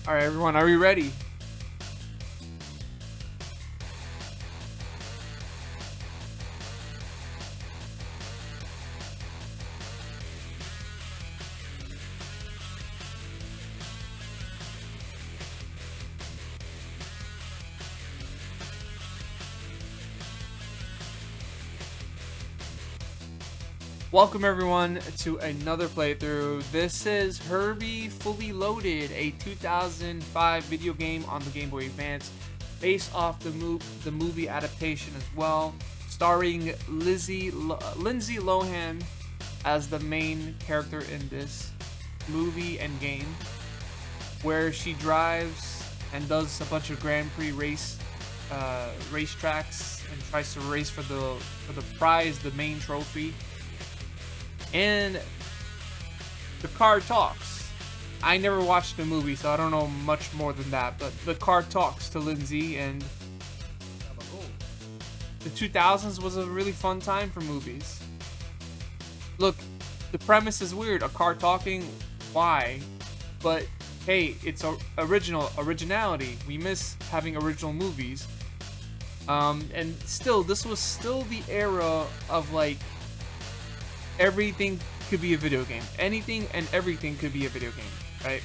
All right, everyone, are we ready? Welcome everyone to another playthrough. This is Herbie Fully Loaded, a 2005 video game on the Game Boy Advance, based off the movie adaptation as well, starring Lindsay Lohan as the main character in this movie and game, where she drives and does a bunch of Grand Prix racetracks and tries to race for the prize, the main trophy. And the car talks. I never watched the movie, so I don't know much more than that. But the car talks to Lindsay, and the 2000s was a really fun time for movies. Look, the premise is weird. A car talking, why? But hey, it's originality. We miss having original movies. And still, this was still the era of like, everything could be a video game. Anything and everything could be a video game, right?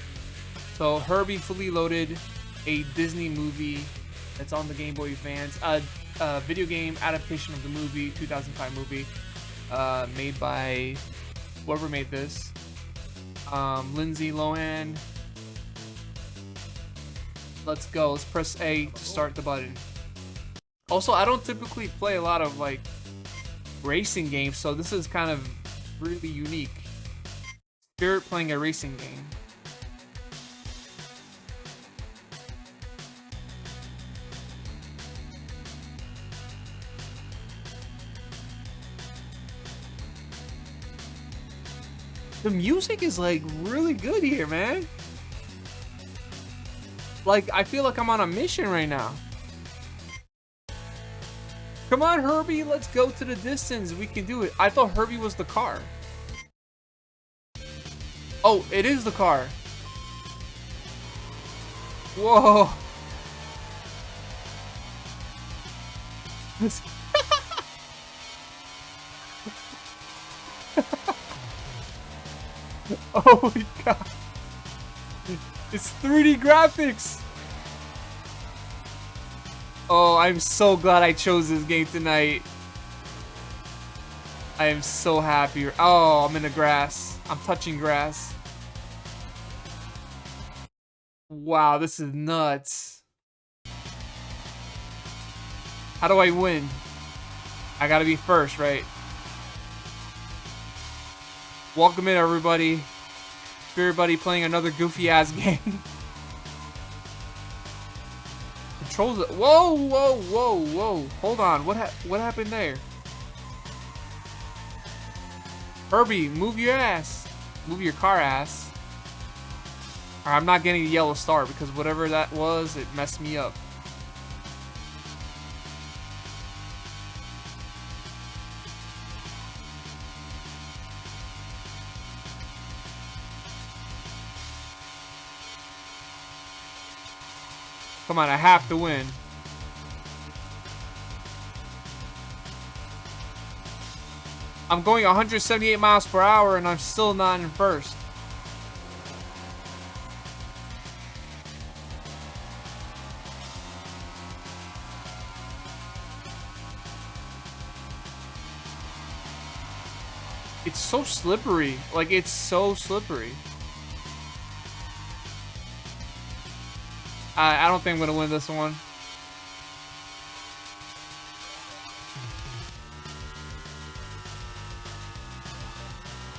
So Herbie Fully Loaded, a Disney movie that's on the Game Boy Advance, a video game adaptation of the movie, 2005 movie, made by whoever made this, Lindsay Lohan. Let's go. Let's press A to start the button. Also, I don't typically play a lot of like racing games, so this is kind of really unique. Spirit playing a racing game. The music is like really good here, man. Like, I feel like I'm on a mission right now. Come on, Herbie, let's go to the distance. We can do it. I thought Herbie was the car. Oh, it is the car. Whoa. Oh my god. It's 3D graphics. Oh, I'm so glad I chose this game tonight. I am so happy. Oh, I'm in the grass. I'm touching grass. Wow, this is nuts. How do I win? I gotta be first, right? Welcome in, everybody. Everybody playing another goofy ass game. Controls it. Whoa, whoa, whoa, whoa. Hold on. What happened there? Herbie, move your ass. Move your car ass. Or I'm not getting the yellow star because whatever that was, it messed me up. Come on, I have to win. I'm going 178 miles per hour and I'm still not in first. It's so slippery. Like, it's so slippery. I don't think I'm gonna win this one.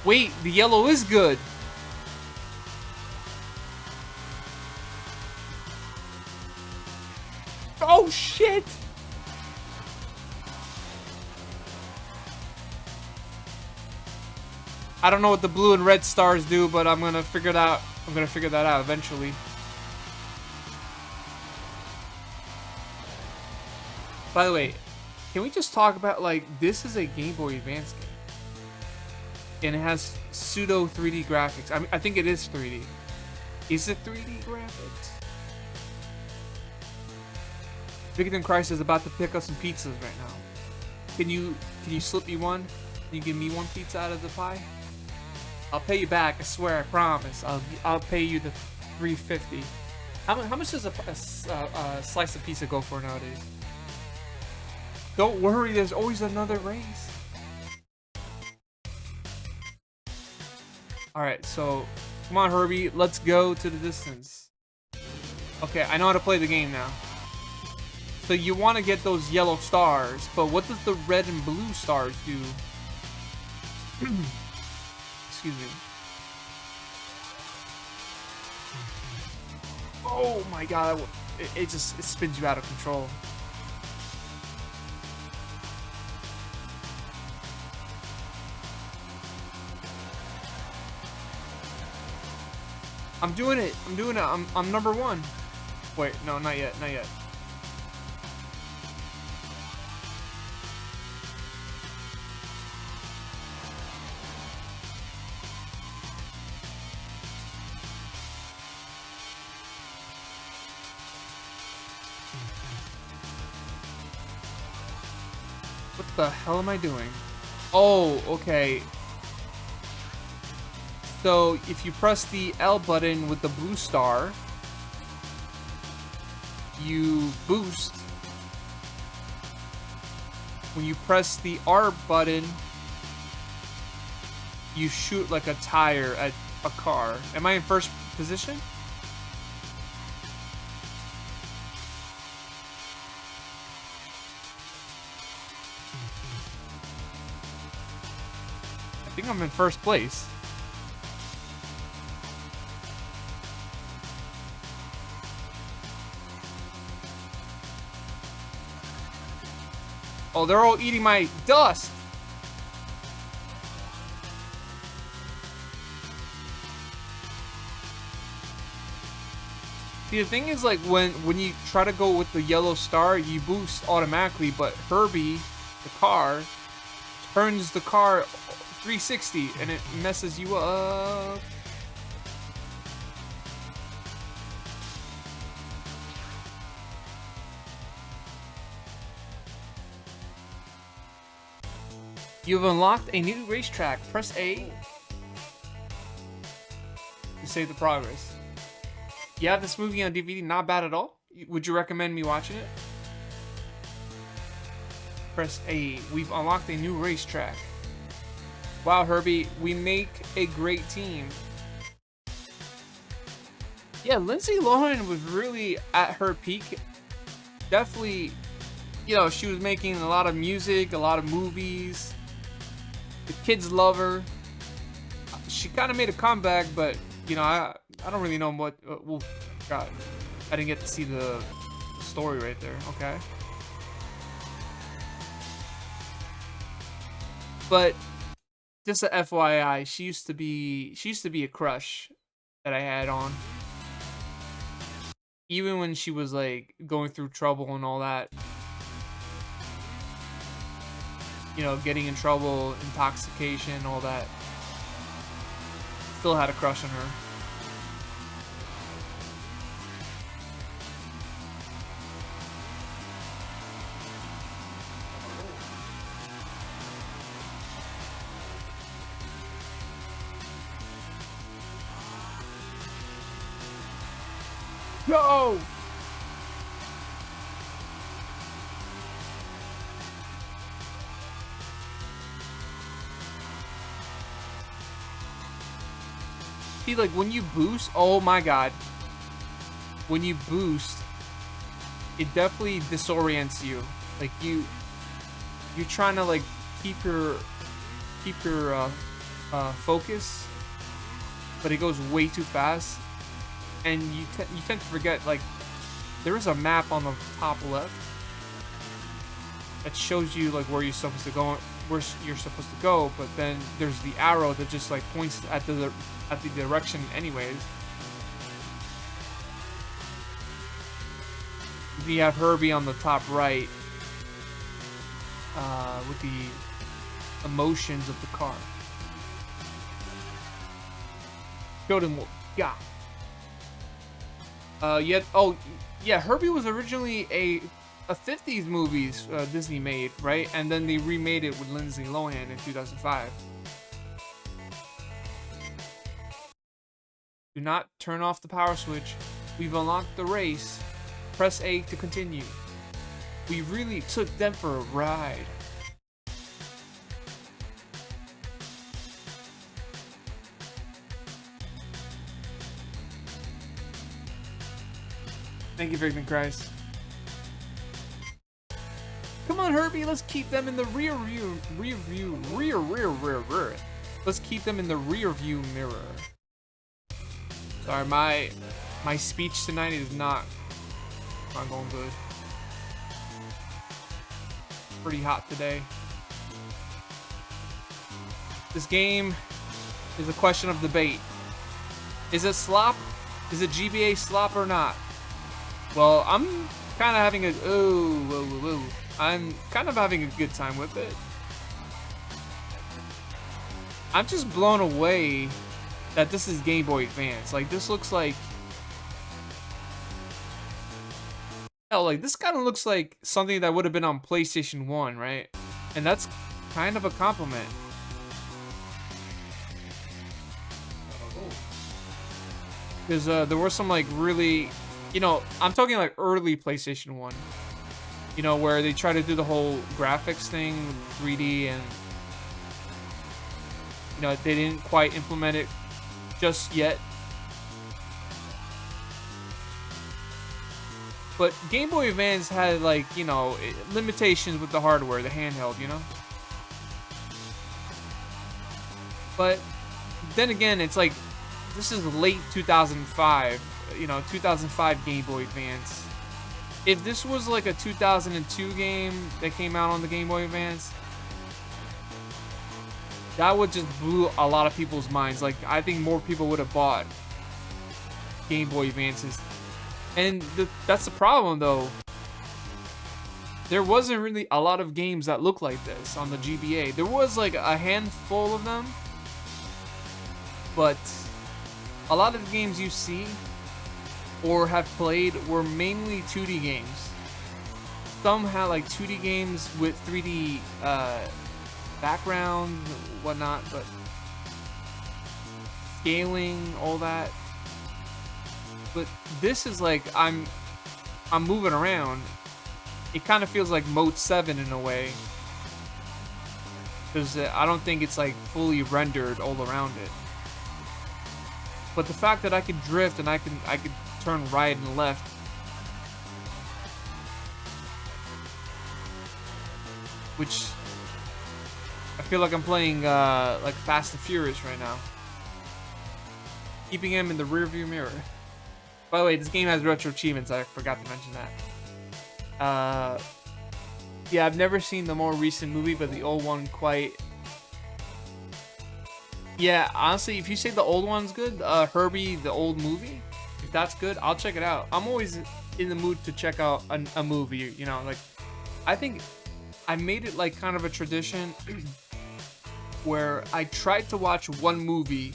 Wait, the yellow is good. Oh shit! I don't know what the blue and red stars do, but I'm gonna figure it out. I'm gonna figure that out eventually. By the way, can we just talk about, like, this is a Game Boy Advance game. And it has pseudo 3D graphics. I mean, I think it is 3D. Is it 3D graphics? Victim Christ is about to pick up some pizzas right now. Can you slip me one? Can you give me one pizza out of the pie? I'll pay you back. I swear. I promise. I'll pay you the $3.50. How much does a slice of pizza go for nowadays? Don't worry. There's always another race. All right. So come on, Herbie. Let's go to the distance. Okay. I know how to play the game now. So you want to get those yellow stars, but what does the red and blue stars do? Excuse me. Oh my god, it spins you out of control. I'm doing it. I'm number one. Wait, no, not yet. What the hell am I doing? Oh, okay. So if you press the L button with the blue star, you boost. When you press the R button, you shoot like a tire at a car. Am I in first position? I think I'm in first place. Oh, they're all eating my dust. See, the thing is, like, when you try to go with the yellow star, you boost automatically, but Herbie, the car, turns the car 360 and it messes you up. You've unlocked a new racetrack. Press A to save the progress. You have this movie on DVD, not bad at all. Would you recommend me watching it? Press A. We've unlocked a new racetrack. Wow, Herbie, we make a great team. Yeah, Lindsay Lohan was really at her peak. Definitely, you know, she was making a lot of music, a lot of movies. The kids love her. She kind of made a comeback, but, you know, I don't really know what... well, God, I didn't get to see the story right there, okay? But... just a FYI, she used to be a crush that I had on. Even when she was like going through trouble and all that. You know, getting in trouble, intoxication, all that. Still had a crush on her. Go! See, like, when you boost, oh my god. When you boost, it definitely disorients you. Like, you're trying to, like, keep your focus, but it goes way too fast. And you tend to forget, like, there is a map on the top left that shows you, like, where you're supposed to go, but then there's the arrow that just, like, points at the direction anyways. You have Herbie on the top right with the emotions of the car. Showed him what we got. Yeah. Oh, yeah. Herbie was originally a 50s movies Disney made, right? And then they remade it with Lindsay Lohan in 2005. Do not turn off the power switch. We've unlocked the race. Press A to continue. We really took them for a ride. Thank you, Victim Christ. Come on, Herbie, let's keep them in the rear view. Let's keep them in the rear view mirror. Sorry, my speech tonight is not going good. Pretty hot today. This game is a question of debate. Is it slop? Is it GBA slop or not? Well, I'm kind of having I'm kind of having a good time with it. I'm just blown away that this is Game Boy Advance. Like, this looks like... Hell, like, this kind of looks like something that would have been on PlayStation 1, right? And that's kind of a compliment. Because there were some, like, really... You know, I'm talking, like, early PlayStation 1. You know, where they try to do the whole graphics thing, 3D, and... You know, they didn't quite implement it just yet. But Game Boy Advance had, like, you know, limitations with the hardware, the handheld, you know? But then again, it's like, this is late 2005, you know, 2005 Game Boy Advance. If this was like a 2002 game that came out on the Game Boy Advance, that would just blew a lot of people's minds. Like, I think more people would have bought Game Boy Advances. And that's the problem, though. There wasn't really a lot of games that looked like this on the GBA. There was like a handful of them, but a lot of the games you see or have played were mainly 2D games. Some had like 2D games with 3D background, whatnot, but scaling, all that. But this is like, I'm moving around. It kind of feels like Mode 7 in a way, because I don't think it's like fully rendered all around it. But the fact that I could drift and I could turn right and left, which I feel like I'm playing like Fast and Furious right now. Keeping him in the rearview mirror. By the way, this game has retro achievements. I forgot to mention that. Yeah, I've never seen the more recent movie, but the old one quite... Yeah, honestly, if you say the old one's good, Herbie, the old movie, if that's good, I'll check it out. I'm always in the mood to check out a movie, you know, like, I think I made it like kind of a tradition where I tried to watch one movie,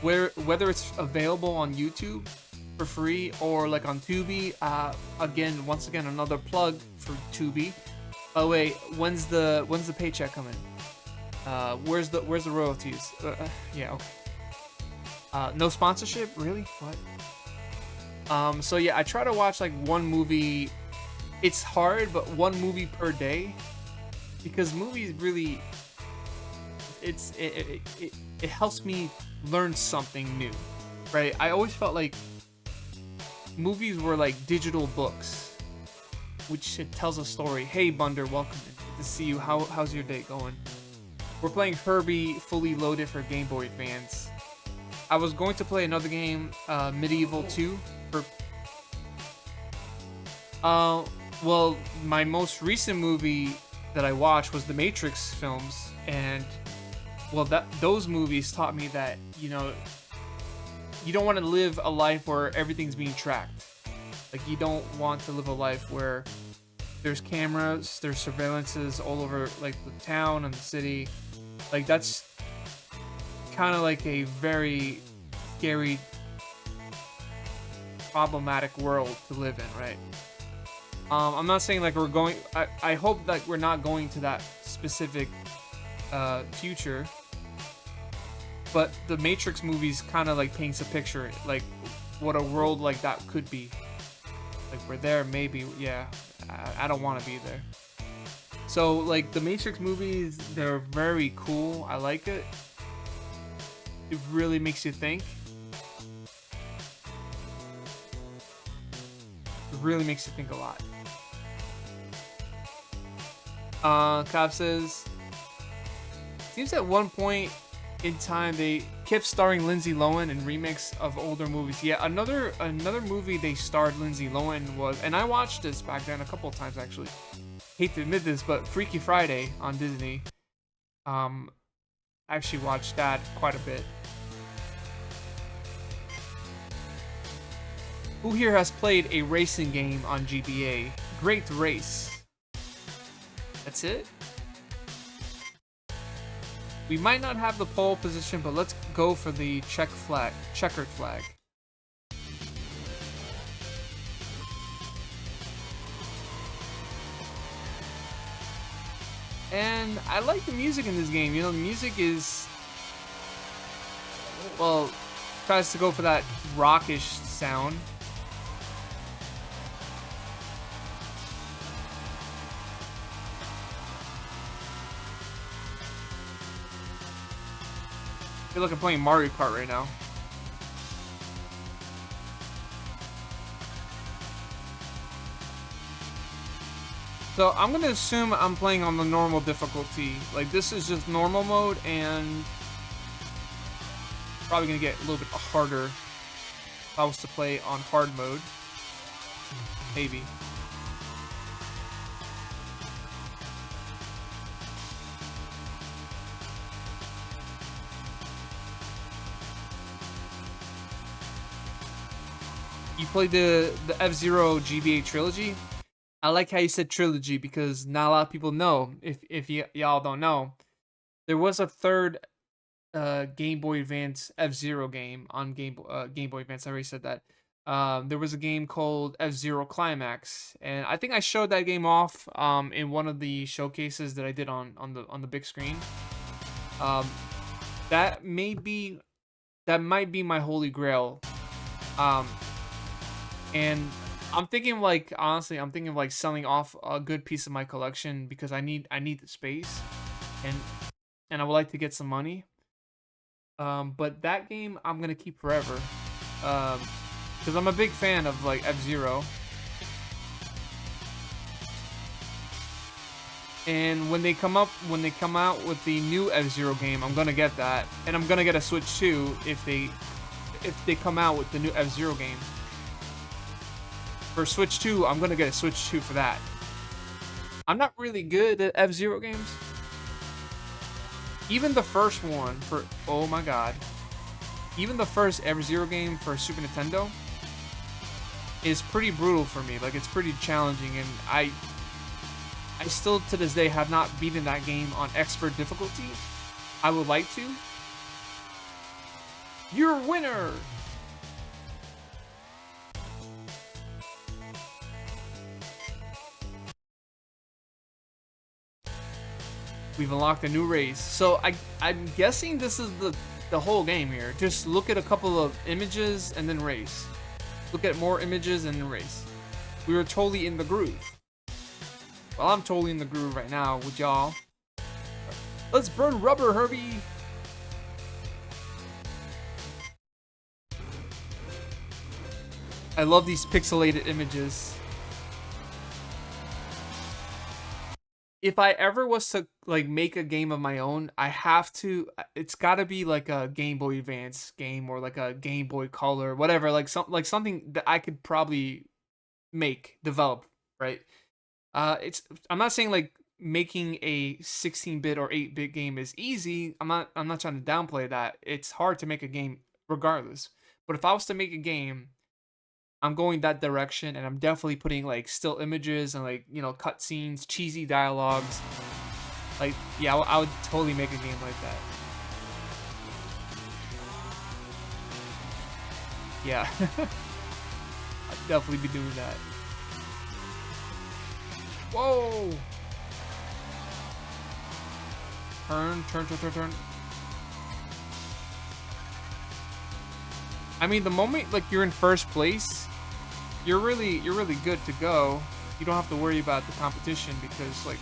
whether it's available on YouTube for free or like on Tubi. Once again, another plug for Tubi. Oh wait, when's the paycheck coming? Where's the royalties? Yeah, okay. No sponsorship, really? What? So yeah, I try to watch like one movie. It's hard, but one movie per day, because movies really, it helps me learn something new, right? I always felt like movies were like digital books, which it tells a story. Hey, Bunder, welcome. Good to see you. How's your day going? We're playing Herbie fully loaded for Game Boy Advance. I was going to play another game, Medieval 2. Well, my most recent movie that I watched was the Matrix films, and well, those movies taught me that, you know, you don't want to live a life where everything's being tracked. Like, you don't want to live a life where there's cameras, there's surveillances all over, like, the town and the city. Like, that's kind of like a very scary problematic world to live in, right? I'm not saying like we're going. I hope that we're not going to that specific future. But the Matrix movies kind of like paints a picture, like what a world like that could be. Like we're there, maybe. Yeah, I don't want to be there. So like the Matrix movies, they're very cool. I like it. It really makes you think. It really makes you think a lot. Cobb says, seems at one point in time they kept starring Lindsay Lohan in remakes of older movies. Yeah, another movie they starred Lindsay Lohan was, and I watched this back then a couple of times actually. Hate to admit this, but Freaky Friday on Disney. I actually watched that quite a bit. Who here has played a racing game on GBA? Great Race. That's it? We might not have the pole position, but let's go for the checkered flag. And I like the music in this game. You know, the music is, well, tries to go for that rockish sound. I feel like I'm playing Mario Kart right now. So I'm gonna assume I'm playing on the normal difficulty. Like this is just normal mode, and probably gonna get a little bit harder if I was to play on hard mode. Maybe. You played the F-Zero GBA trilogy? I like how you said trilogy because not a lot of people know. If y'all don't know, there was a third Game Boy Advance F-Zero game on Game Boy Advance. I already said that. There was a game called F-Zero Climax, and I think I showed that game off in one of the showcases that I did on the big screen. That might be my holy grail. And I'm thinking like, honestly, I'm thinking of like selling off a good piece of my collection because I need the space, and I would like to get some money. But that game I'm gonna keep forever, because I'm a big fan of like F-Zero. And when they come out with the new F-Zero game, I'm gonna get that, and I'm gonna get a Switch 2 if they come out with the new F-Zero game. For Switch 2, I'm gonna get a Switch 2 for that. I'm not really good at F-Zero games. Even the first one for, oh my god. Even the first F-Zero game for Super Nintendo is pretty brutal for me. Like, it's pretty challenging, and I still to this day have not beaten that game on expert difficulty. I would like to. You're a winner! We've unlocked a new race. So I'm guessing this is the whole game here. Just look at a couple of images and then race. Look at more images and then race. We were totally in the groove. Well, I'm totally in the groove right now with y'all. Let's burn rubber, Herbie! I love these pixelated images. If I ever was to like make a game of my own, I have to. It's got to be like a Game Boy Advance game or like a Game Boy Color, whatever. Like something that I could probably develop, right? I'm not saying like making a 16-bit or 8-bit game is easy. I'm not trying to downplay that. It's hard to make a game regardless. But if I was to make a game, I'm going that direction, and I'm definitely putting like still images and like, you know, cutscenes, cheesy dialogues. Like, yeah, I would totally make a game like that. Yeah. definitely be doing that. Whoa! Turn. I mean, the moment like you're in first place, you're really good to go. You don't have to worry about the competition because like.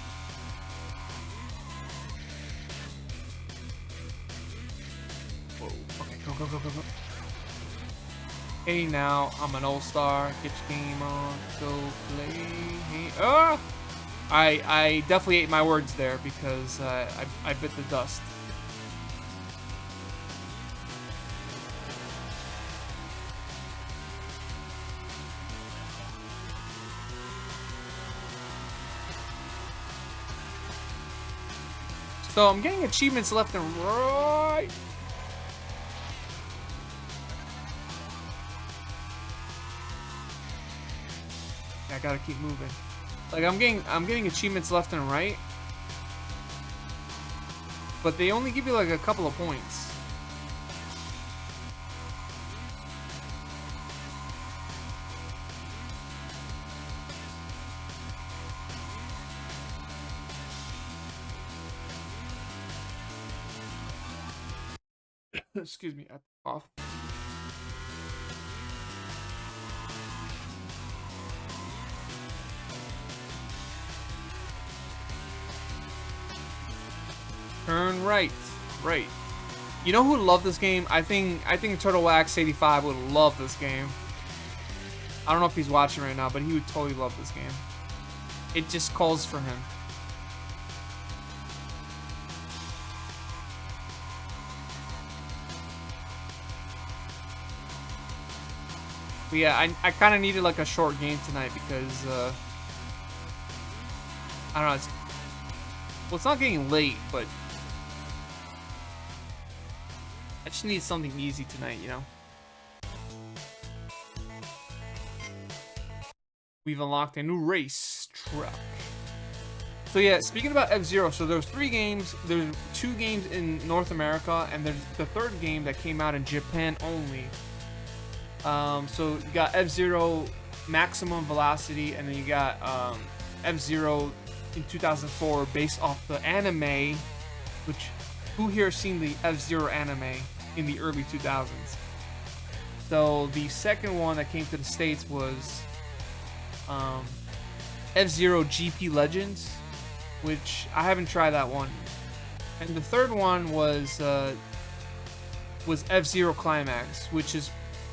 Whoa. Okay, go. Hey now, I'm an all-star. Get your game on. Go play. Hey. Ah! I definitely ate my words there because I bit the dust. So I'm getting achievements left and right. I gotta keep moving. Like I'm getting achievements left and right, but they only give you like a couple of points. Excuse me, I cough. Turn right. Right. You know who would love this game? I think Turtle Wax 85 would love this game. I don't know if he's watching right now, but he would totally love this game. It just calls for him. But yeah, I kind of needed like a short game tonight because I don't know. Well, it's not getting late, but I just need something easy tonight, you know? We've unlocked a new race truck. So yeah, speaking about F-Zero, so there's 3 games. There's 2 games in North America, and there's the 3rd game that came out in Japan only. So you got F-Zero Maximum Velocity, and then you got F-Zero in 2004 based off the anime, which who here has seen the F-Zero anime in the early 2000s? So the second one that came to the States was F-Zero GP Legends, which I haven't tried that one. And the third one was F-Zero Climax, which is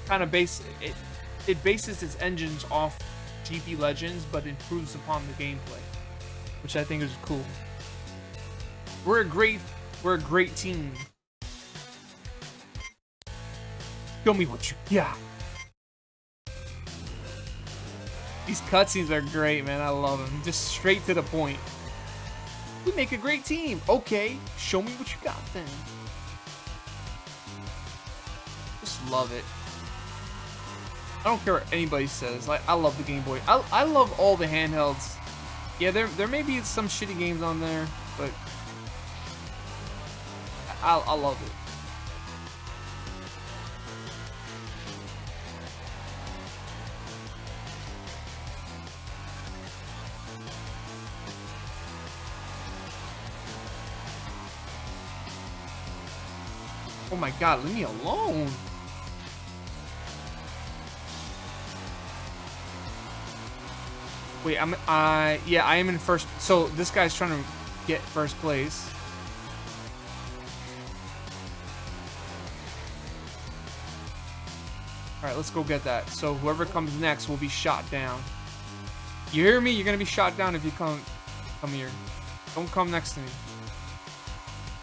kind of it bases its engines off GP Legends, but improves upon the gameplay, which I think is cool. We're a great team. Show me what you got. These cutscenes are great, man. I love them. Just straight to the point. We make a great team. Okay, show me what you got then. Just love it. I don't care what anybody says. Like, I love the Game Boy. I love all the handhelds. Yeah, there may be some shitty games on there, but I love it. Oh my god, leave me alone. Wait, yeah, I am in first. So this guy's trying to get first place. All right, let's go get that. So whoever comes next will be shot down. You hear me? You're gonna be shot down if you come here. Don't come next to me.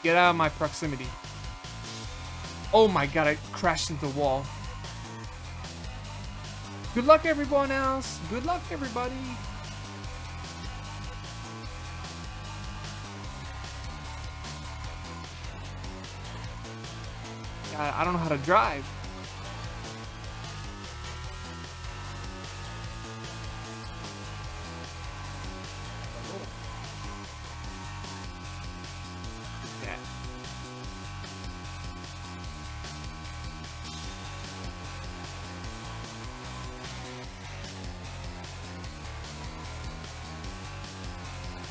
Get out of my proximity. Oh my god, I crashed into the wall. Good luck, everyone else. Good luck, everybody. God, I don't know how to drive.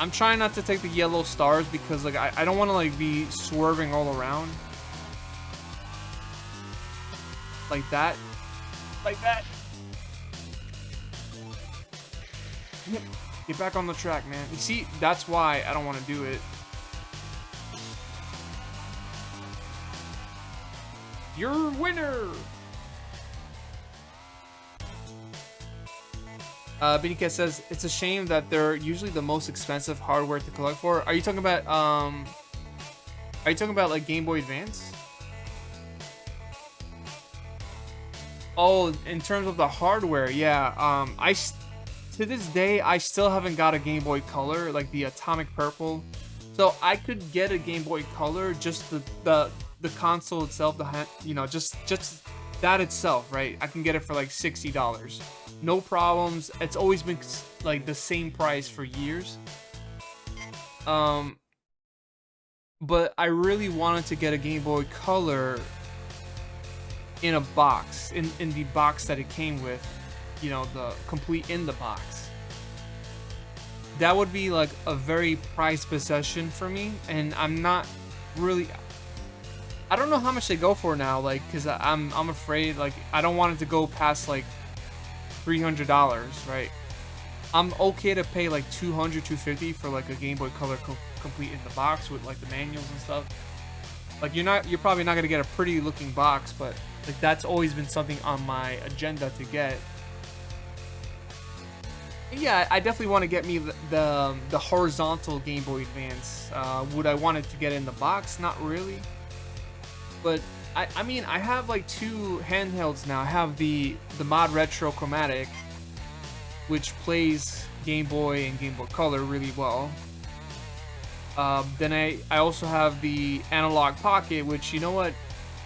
I'm trying not to take the yellow stars because like I don't want to like be swerving all around. Like that. Like that. Get back on the track, man. You see, that's why I don't want to do it. You're a winner! Beatycat says, it's a shame that they're usually the most expensive hardware to collect for. Are you talking about, like Game Boy Advance? Oh, in terms of the hardware, yeah. To this day, I still haven't got a Game Boy Color, like the Atomic Purple. So I could get a Game Boy Color, just the console itself, just that itself, right? I can get it for like $60. No problems. It's always been like the same price for years. But I really wanted to get a Game Boy Color in a box, in the box that it came with, you know, the complete in the box. That would be like a very prized possession for me, and I'm not really, I don't know how much they go for now, like, because I'm afraid, like, I don't want it to go past like $300, right? I'm okay to pay like $200, $250 for like a Game Boy Color complete in the box with like the manuals and stuff. Like, you're probably not gonna get a pretty looking box, but like that's always been something on my agenda to get. Yeah, I definitely want to get me the horizontal Game Boy Advance. Would I want it to get in the box? Not really. But I mean, I have like two handhelds now. I have the Mod Retro Chromatic, which plays Game Boy and Game Boy Color really well. Then I also have the Analog Pocket, which, you know what?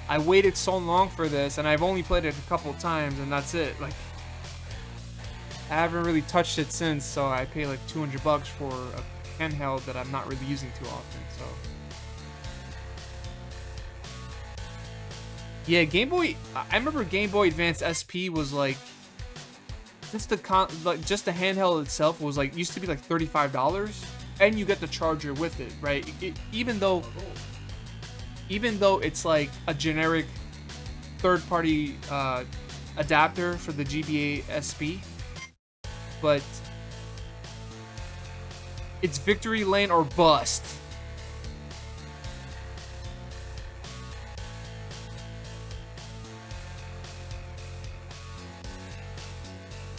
I waited so long for this, and I've only played it a couple times, and that's it. Like, I haven't really touched it since, so I pay like $200 for a handheld that I'm not really using too often. So yeah, Game Boy. I remember Game Boy Advance SP was like just the handheld itself was like used to be like $35, and you get the charger with it, right? Even though it's like a generic third-party adapter for the GBA SP. But it's victory lane or bust.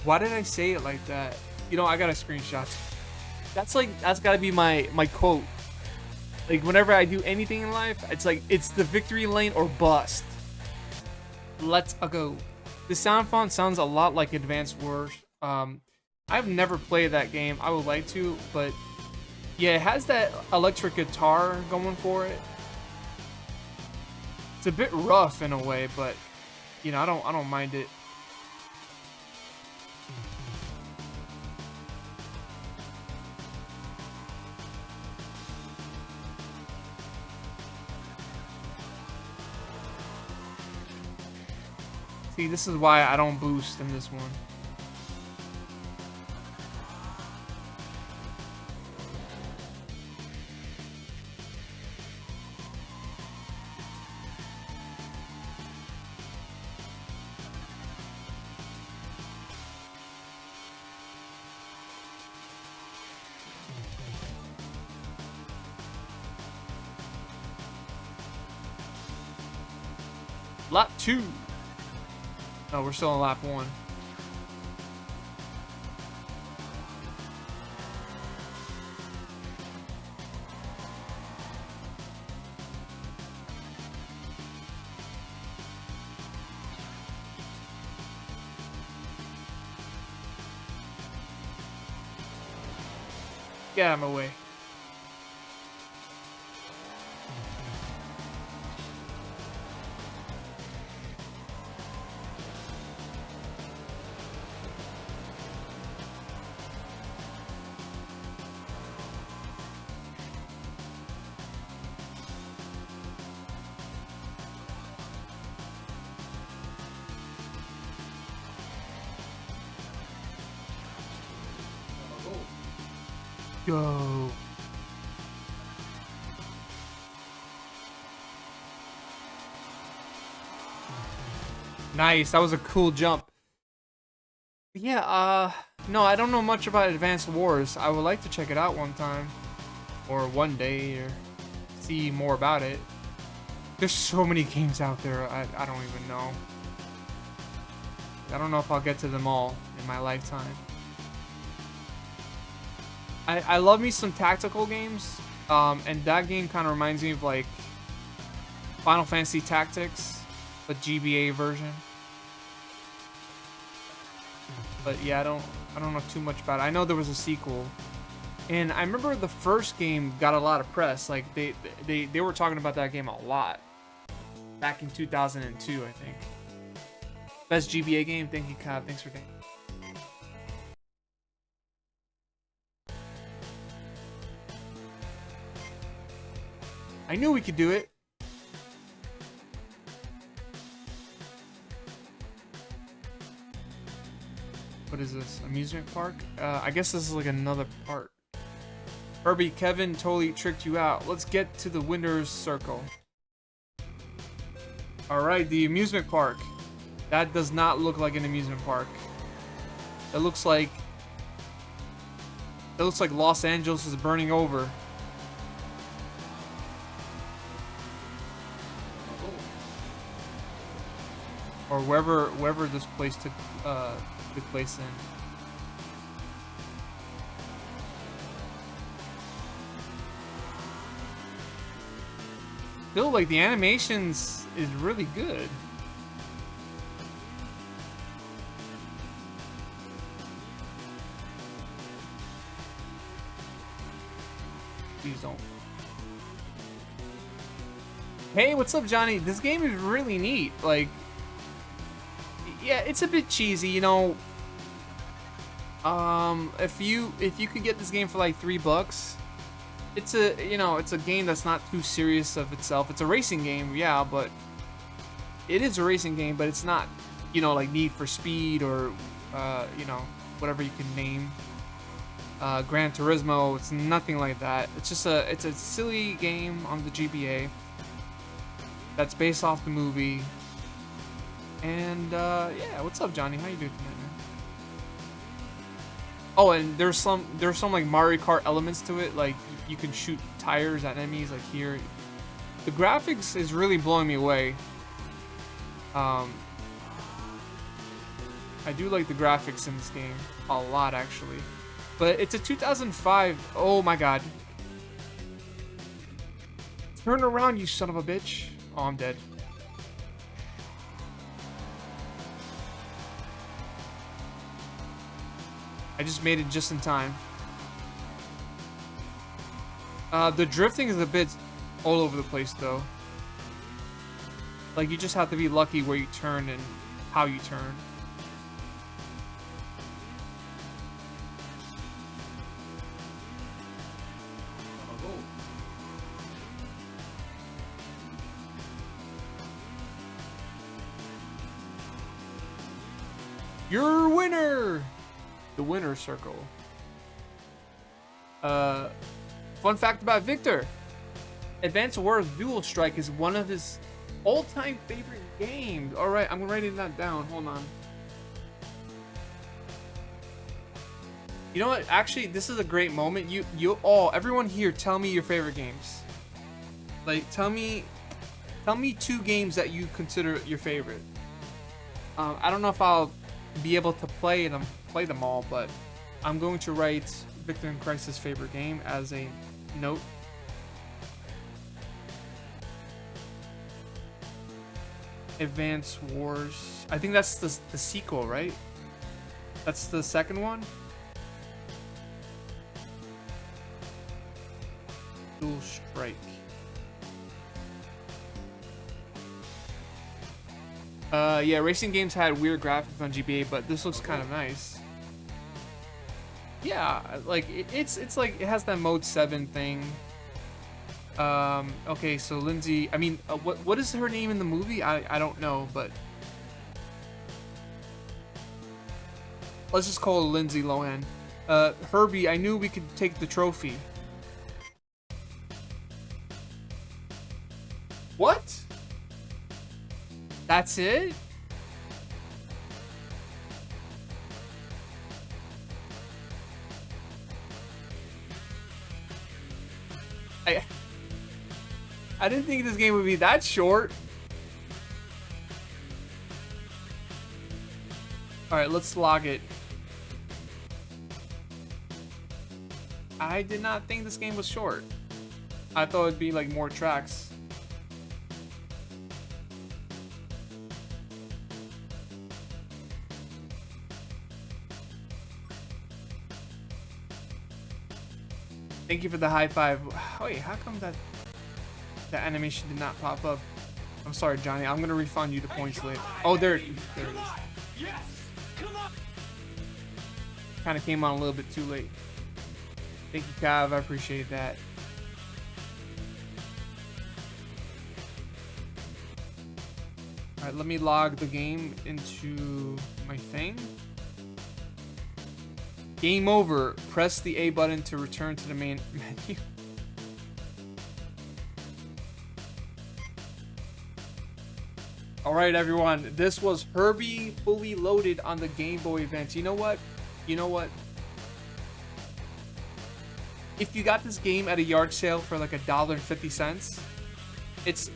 Why did I say it like that? You know, I got a screenshot. That's gotta be my quote. Like, whenever I do anything in life, it's like, it's the victory lane or bust. Let's go. The sound font sounds a lot like Advance Wars. I've never played that game. I would like to, but yeah, it has that electric guitar going for it. It's a bit rough in a way, but you know, I don't mind it. See, this is why I don't boost in this one. Lap 2. No, we're still on lap 1. Get out of my way. go. Nice. That was a cool jump. Yeah, no, I don't know much about Advanced Wars. I would like to check it out one time. Or one day, or see more about it. There's so many games out there, I don't even know. I don't know if I'll get to them all in my lifetime. I love me some tactical games, and that game kind of reminds me of like Final Fantasy Tactics, but GBA version. But yeah, I don't know too much about it. I know there was a sequel, and I remember the first game got a lot of press. Like they were talking about that game a lot back in 2002, I think. Best GBA game. Thank you, Cobb. Thanks for getting. I knew we could do it. What is this? Amusement park? I guess this is like another part. Herbie, Kevin totally tricked you out. Let's get to the winner's circle. Alright, the amusement park. That does not look like an amusement park. It looks like Los Angeles is burning over. Or wherever this place took place in. Still, like, the animations is really good. Please don't. Hey, what's up, Johnny? This game is really neat. Like, yeah, it's a bit cheesy, you know. If you could get this game for like $3, it's a game that's not too serious of itself. It's a racing game, yeah, but it is a racing game, but it's not, you know, like Need for Speed or you know, whatever you can name. Gran Turismo. It's nothing like that. It's just it's a silly game on the GBA that's based off the movie. And yeah, what's up, Johnny? How you doing tonight, man? Oh, and there's some like Mario Kart elements to it. Like you can shoot tires at enemies, like here. The graphics is really blowing me away. I do like the graphics in this game a lot, actually. But it's a 2005. Oh my god! Turn around, you son of a bitch! Oh, I'm dead. I just made it just in time. The drifting is a bit all over the place, though. Like, you just have to be lucky where you turn and how you turn. Your winner! The winner's circle. Fun fact about Victor. Advanced Wars Dual Strike is one of his all-time favorite games. Alright, I'm writing that down. Hold on. You know what? Actually, this is a great moment. You all, everyone here, tell me your favorite games. Like, tell me 2 games that you consider your favorite. I don't know if I'll be able to play them all, but I'm going to write Victor and Christ's favorite game as a note. Advance Wars. I think that's the sequel, right? That's the second one. Dual Strike. Yeah, racing games had weird graphics on GBA, but this looks kind of nice. Yeah, like it's like it has that mode 7 thing. Okay, so Lindsay, I mean, what is her name in the movie? I don't know, but let's just call her Lindsay Lohan. Herbie, I knew we could take the trophy. What? That's it? I didn't think this game would be that short. Alright, let's log it. I did not think this game was short. I thought it'd be like more tracks. Thank you for the high five. Wait, how come that animation did not pop up? I'm sorry, Johnny. I'm gonna refund you the points later. Oh, there it is. Yes, come on. Kind of came on a little bit too late. Thank you, Cav. I appreciate that. All right, let me log the game into my thing. Game over. Press the A button to return to the main menu. All right, everyone. This was Herbie Fully Loaded on the Game Boy Advance. You know what? You know what? If you got this game at a yard sale for like $1.50, it's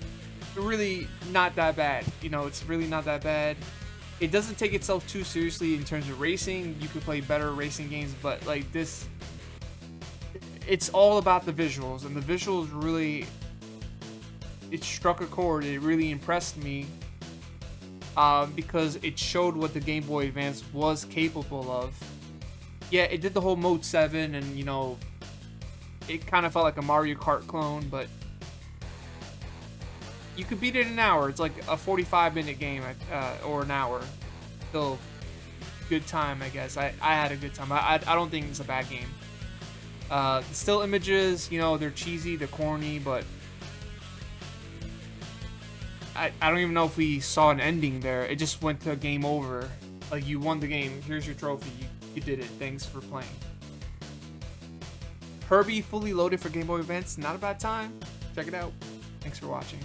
really not that bad. You know, it's really not that bad. It doesn't take itself too seriously in terms of racing. You could play better racing games, but like this, it's all about the visuals, and the visuals really, it struck a chord. It really impressed me because it showed what the Game Boy Advance was capable of. Yeah, it did the whole Mode 7, and you know, it kind of felt like a Mario Kart clone, but you could beat it in an hour. It's like a 45-minute game, or an hour. Still, good time, I guess. I had a good time. I don't think it's a bad game. The still images, you know, they're cheesy, they're corny, but I don't even know if we saw an ending there. It just went to game over. Like, you won the game. Here's your trophy. You did it. Thanks for playing. Herbie Fully Loaded for Game Boy Advance. Not a bad time. Check it out. Thanks for watching.